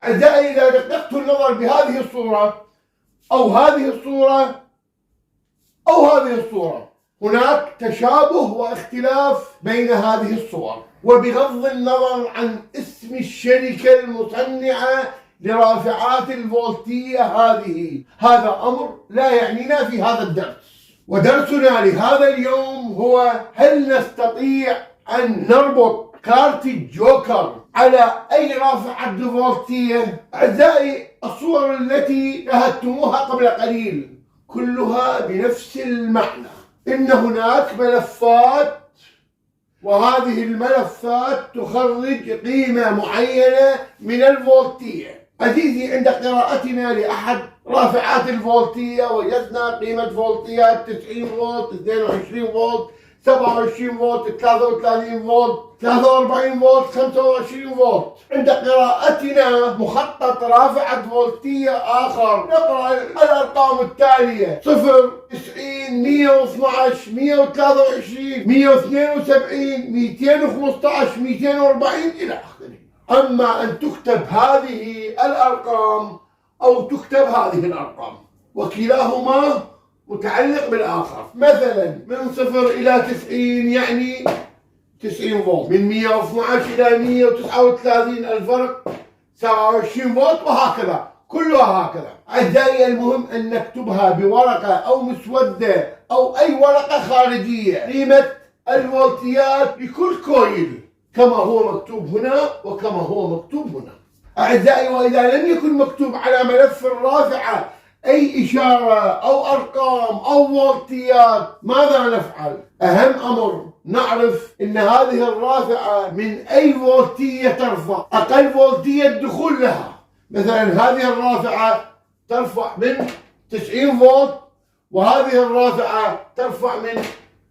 أعزائي، إذا دققت النظر بهذه الصورة أو هذه الصورة أو هذه الصورة، هناك تشابه واختلاف بين هذه الصور. وبغض النظر عن اسم الشركة المصنعة لرافعات الفولتية هذا أمر لا يعنينا في هذا الدرس. ودرسنا لهذا اليوم هو: هل نستطيع أن نربط كارت الجوكر على أي رافعة فولتية؟ أعزائي، الصور التي شاهدتموها قبل قليل كلها بنفس المعنى. إن هناك ملفات، وهذه الملفات تخرج قيمة معينة من الفولتية. عزيزي، عند قراءتنا لأحد رافعات الفولتية وجدنا قيمة فولتيات 90 فولت، 22 فولت، 27 فولت، 33 فولت، 43 فولت، 25 فولت. عند قراءتنا مخطط رافعة فولتية آخر نقرأ الأرقام التالية: 0، 90، 112، 123، 172، 215، 240 إلى آخره. أما أن تكتب هذه الأرقام أو تكتب هذه الأرقام، وكلاهما متعلق بالآخر. مثلا من 0 إلى 90 يعني 90 فولت، من 112 إلى 139 الفرق 27 فولت، وهكذا كلها هكذا. أعزائي، المهم أن نكتبها بورقة أو مسودة أو أي ورقة خارجية قيمة الفولتيات لكل كويل كما هو مكتوب هنا وكما هو مكتوب هنا. أعزائي، وإذا لم يكن مكتوب على ملف الرافعة أي إشارة أو أرقام أو فولتيات، ماذا نفعل؟ أهم أمر نعرف إن هذه الرافعة من أي فولتية ترفع، أقل فولتية دخول لها. مثلا هذه الرافعة ترفع من 90 فولت، وهذه الرافعة ترفع من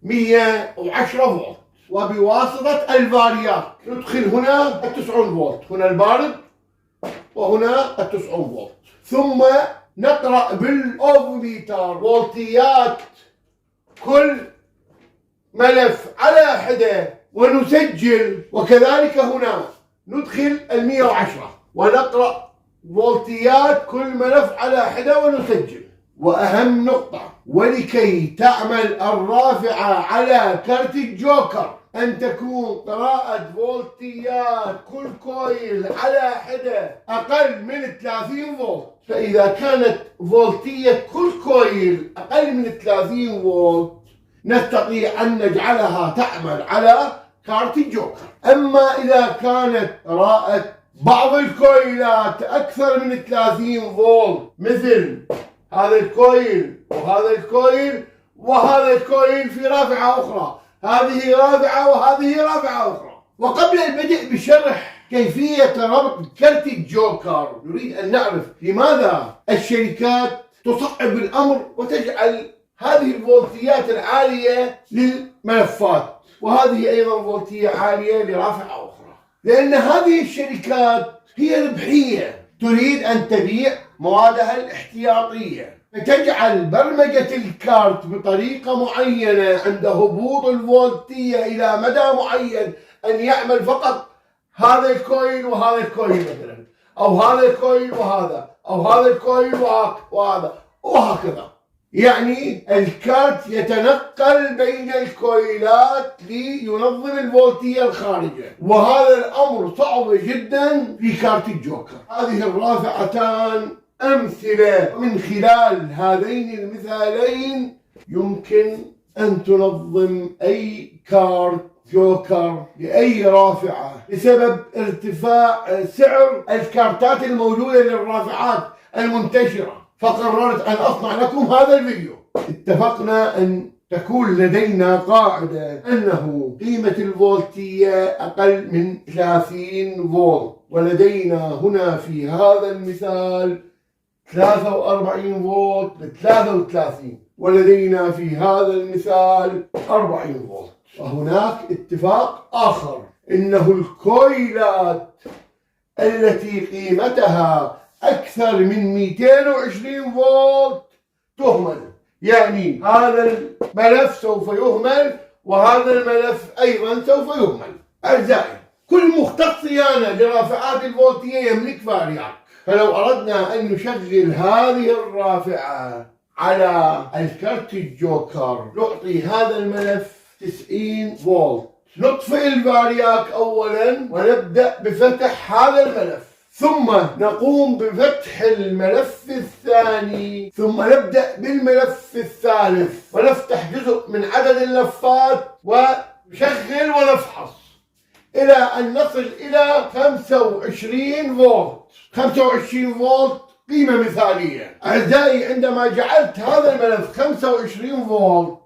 110 فولت، وبواسطة الفاريات ندخل هنا 90 فولت، هنا البارد وهنا 90 فولت. ثم نقرأ بالأوفوميتر فولتيات كل ملف على حدة ونسجل، وكذلك هنا ندخل 110 ونقرأ فولتيات كل ملف على حدة ونسجل. وأهم نقطة: ولكي تعمل الرافعة على كارت الجوكر أن تكون قراءة فولتيات كل كويل على حدة أقل من 30 فولت. فإذا كانت فولتية كل كويل أقل من 30 فولت نستطيع أن نجعلها تعمل على كارت الجوكر. أما إذا كانت قراءة بعض الكويلات أكثر من 30 فولت، مثل هذا الكويل وهذا الكويل وهذا الكويل في رافعة أخرى، هذه رافعة وهذه رافعة أخرى. وقبل البدء بشرح كيفية ربط كارت الجوكر، نريد أن نعرف لماذا الشركات تصعب الأمر وتجعل هذه الفولتيات العالية للملفات، وهذه أيضا فولتية عالية لرافعة أخرى. لأن هذه الشركات هي ربحية، تريد أن تبيع موادها الاحتياطية، فتجعل برمجة الكارت بطريقة معينة عند هبوط الفولتية إلى مدى معين أن يعمل فقط هذا الكويل وهذا الكويل مثلا، أو هذا الكويل وهذا، أو هذا الكويل وهذا، وهكذا. يعني الكارت يتنقل بين الكويلات لينظم الفولتية الخارجة، وهذا الأمر صعب جدا في كارت الجوكر. هذه الرافعتان أمثلة. من خلال هذين المثالين يمكن أن تنظم أي كارت جوكر لأي رافعة بسبب ارتفاع سعر الكارتات الموجودة للرافعات المنتشرة. فقررت أن أصنع لكم هذا الفيديو. اتفقنا أن تكون لدينا قاعدة أنه قيمة الفولتية أقل من 30 فولت، ولدينا هنا في هذا المثال 43 فولت ل 33، ولدينا في هذا المثال 40 فولت. وهناك اتفاق آخر أنه الكويلات التي قيمتها أكثر من 220 فولت تهمل، يعني هذا الملف سوف يهمل وهذا الملف أيضا سوف يهمل. أعزائي، كل مختص صيانة لرافعات الفولتية يملك فارياك. فلو أردنا أن نشغل هذه الرافعة على الكارت الجوكر نعطي هذا الملف 90 فولت. نطفئ الفارياك أولا ونبدأ بفتح هذا الملف، ثم نقوم بفتح الملف الثاني، ثم نبدأ بالملف الثالث ونفتح جزء من عدد اللفات ونشغل ونفحص إلى أن نصل إلى 25 فولت. 25 فولت قيمة مثالية. أعزائي، عندما جعلت هذا الملف 25 فولت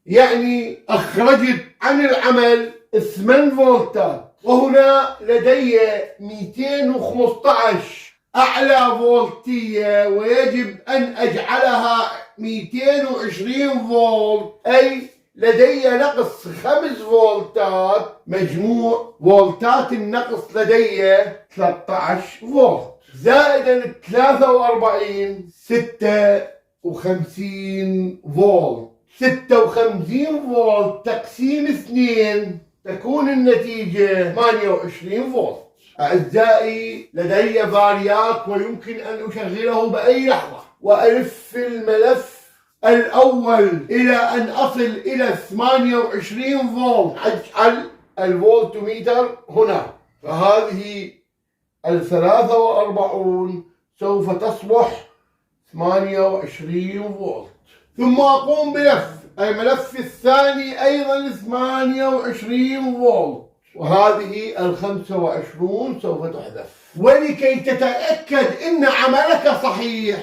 يعني أخرجت عن العمل 8 فولتات، وهنا لدي 215 أعلى فولتية ويجب أن أجعلها 220 فولت، أي لدي نقص 5 فولتات. مجموع فولتات النقص لدي 13 فولت زائدا 43 56 فولت. 56 فولت تقسيم 2 تكون النتيجة 28 فولت. أعزائي، لدي فارياك ويمكن أن أشغله بأي لحظة وألف الملف الأول إلى أن أصل إلى 28 فولت. أجعل الفولتميتر هنا، فهذه 43 سوف تصبح 28 فولت. ثم أقوم بلف الملف الثاني أيضا 28 فولت، وهذه 25 سوف تحذف. ولكي تتأكد أن عملك صحيح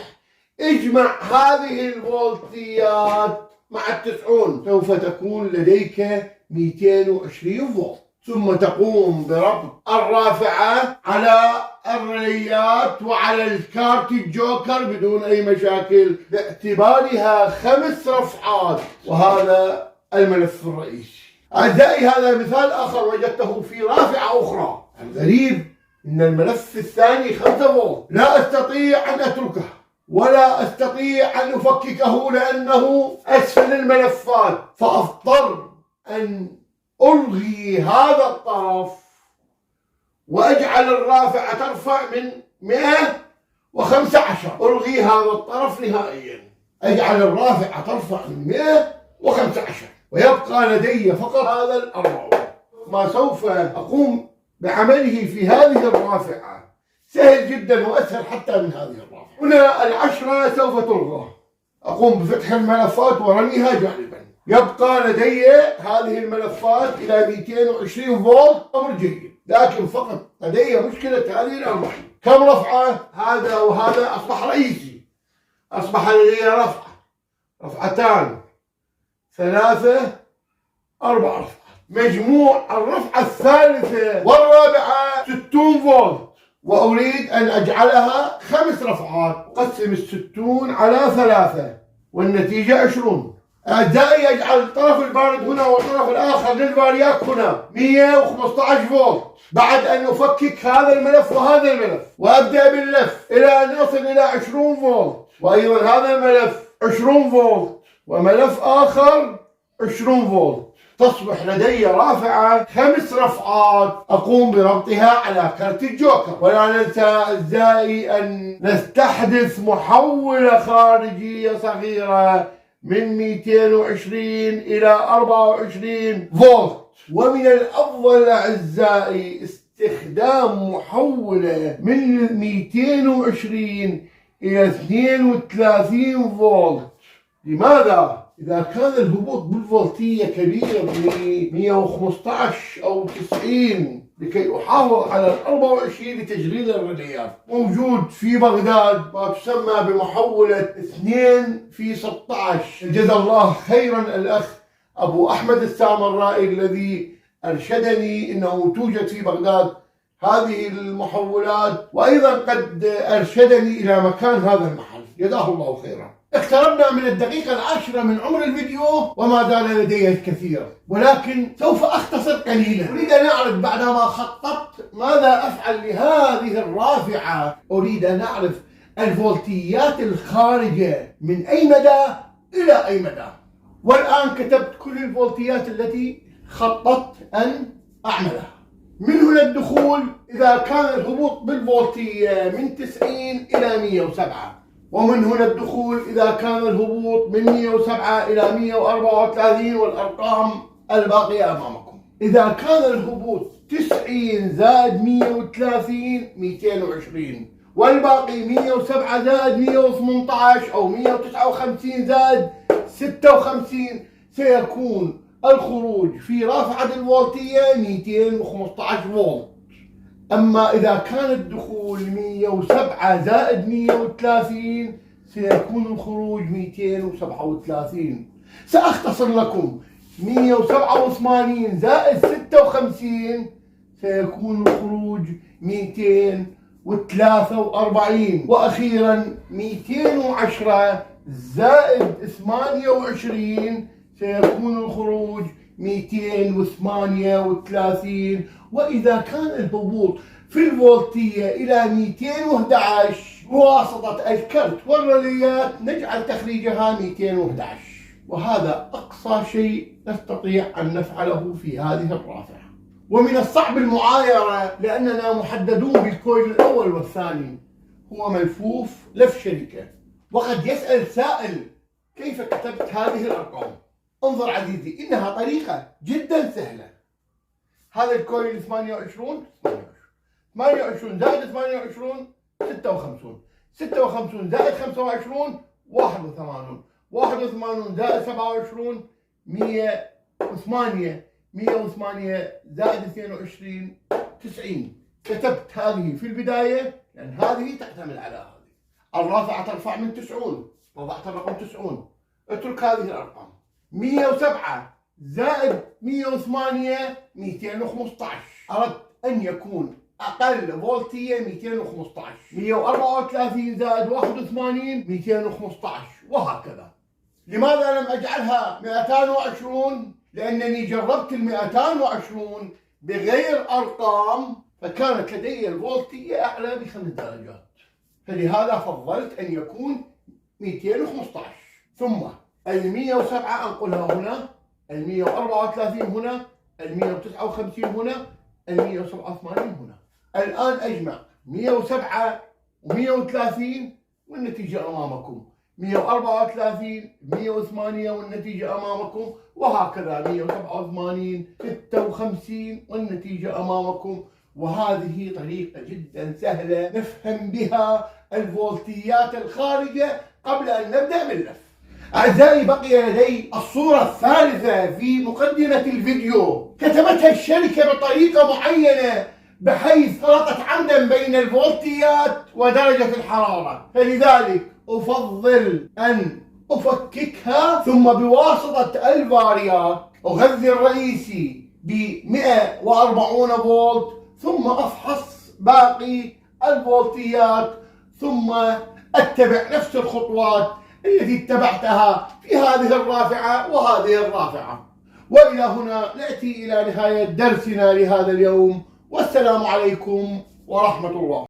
اجمع هذه الفولتيات مع 90، سوف تكون لديك 220 فولت. ثم تقوم بربط الرافعة على الريليات وعلى الكارت الجوكر بدون أي مشاكل، باعتبارها 5 رفعات، وهذا الملف الرئيسي. أعزائي، هذا مثال آخر وجدته في رافعة أخرى. الغريب أن الملف الثاني 5 فولت، لا أستطيع أن أتركه ولا أستطيع أن أفككه لأنه أسفل الملفات، فأضطر أن ألغي هذا الطرف وأجعل الرافعة ترفع من 115. ألغي هذا الطرف نهائيا، أجعل الرافعة ترفع من 115 ويبقى لدي فقط هذا ال40. ما سوف أقوم بعمله في هذه الرافعة سهل جدا وأسهل حتى من هذه الرافعة. هنا 10 سوف تلغى. أقوم بفتح الملفات ورميها جانبا. يبقى لدي هذه الملفات إلى 220 فولت، أمر جيد، لكن فقط لدي مشكلة هذه ال40. كم رفعة؟ هذا وهذا أصبح رئيسي، أصبح لدي رفعتان 3 4 رفعات. مجموع الرفعة الثالثة والرابعة 60 فولت، وأريد أن أجعلها 5 رفعات. أقسم 60 على 3 والنتيجة 20. أعزائي، أجعل الطرف البارد هنا والطرف الآخر للفارياك هنا 115 فولت، بعد أن أفكك هذا الملف وهذا الملف وأبدأ باللف إلى أن أصل إلى 20 فولت، وأيضا هذا الملف 20 فولت وملف آخر 20 فولت. تصبح لدي رافعة 5 رفعات أقوم بربطها على كارت الجوكر. ولا ننسى أعزائي أن نستحدث محولة خارجية صغيرة من 220 إلى 24 فولت. ومن الأفضل أعزائي استخدام محولة من 220 إلى 32 فولت. لماذا؟ إذا كان الهبوط بالفولتية كبير ب 115 أو 90 لكي أحافظ على 24 لتشغيل الريليات. موجود في بغداد ما تسمى بمحولة 2 في 16. جزا الله خيرا الأخ أبو أحمد السامرائي الذي أرشدني أنه توجد في بغداد هذه المحولات، وأيضا قد أرشدني إلى مكان هذا المحل. جزاه الله خيرا. اقتربنا من الدقيقة 10 من عمر الفيديو وما زال لدي الكثير، ولكن سوف أختصر قليلا. أريد أن أعرف بعدما خططت ماذا أفعل لهذه الرافعة. أريد أن أعرف الفولتيات الخارجة من أي مدى إلى أي مدى، والآن كتبت كل الفولتيات التي خططت أن أعملها. من هنا الدخول إذا كان الهبوط بالفولتية من 90 إلى 107، ومن هنا الدخول إذا كان الهبوط من 107 إلى 134 والأرقام الباقية أمامكم. إذا كان الهبوط 90 زائد 130 220، والباقي 107 زائد 118 أو 159 زائد 56، سيكون الخروج في رافعة الفولتية 215 فولت. أما إذا كان الدخول 107 زائد 130 سيكون الخروج 237. سأختصر لكم: 187 زائد 56 سيكون الخروج 243. وأخيرا 210 زائد 28 سيكون الخروج 238. وإذا كان الهبوط في الفولتية إلى 211 بواسطة الكرت والريليات نجعل تخريجها 211، وهذا أقصى شيء نستطيع أن نفعله في هذه الرافعة. ومن الصعب المعايرة لأننا محددون بالكويل الأول والثاني، هو ملفوف لف شركة. وقد يسأل سائل: كيف كتبت هذه الأرقام؟ انظر عزيزي، إنها طريقة جدا سهلة. هذا الكويل 28 زائد 28 56 زائد 25 81 زائد 27 108 زائد 22 90. كتبت هذه في البداية لأن هذه تعتمد على هذه. الرافعة ترفع من 90، وضعت الرقم 90. اترك هذه الأرقام: 107 زائد 108 215. أردت أن يكون أقل فولتية 215. 134 زائد 81 215، وهكذا. لماذا لم أجعلها 220؟ لأنني جربت 220 بغير أرقام فكانت لدي الفولتية أعلى ب5 درجات، فلهذا فضلت أن يكون 215. ثم 107 أنقلها هنا، 134 هنا، 159 هنا، 187 هنا. الآن أجمع 107 و130 والنتيجة أمامكم، 134 108 والنتيجة أمامكم، وهكذا 187 56 والنتيجة أمامكم. وهذه طريقة جدا سهلة نفهم بها الفولتيات الخارجة قبل أن نبدأ باللف. أعزائي، بقي لدي الصورة الثالثة في مقدمة الفيديو، كتبتها الشركة بطريقة معينة بحيث خلطت عمدا بين الفولتيات ودرجة الحرارة، فلذلك أفضل أن أفككها ثم بواسطة الفارياك أغذي الرئيسي ب 140 فولت، ثم أفحص باقي الفولتيات، ثم أتبع نفس الخطوات التي اتبعتها في هذه الرافعة وهذه الرافعة. وإلى هنا نأتي إلى نهاية درسنا لهذا اليوم، والسلام عليكم ورحمة الله.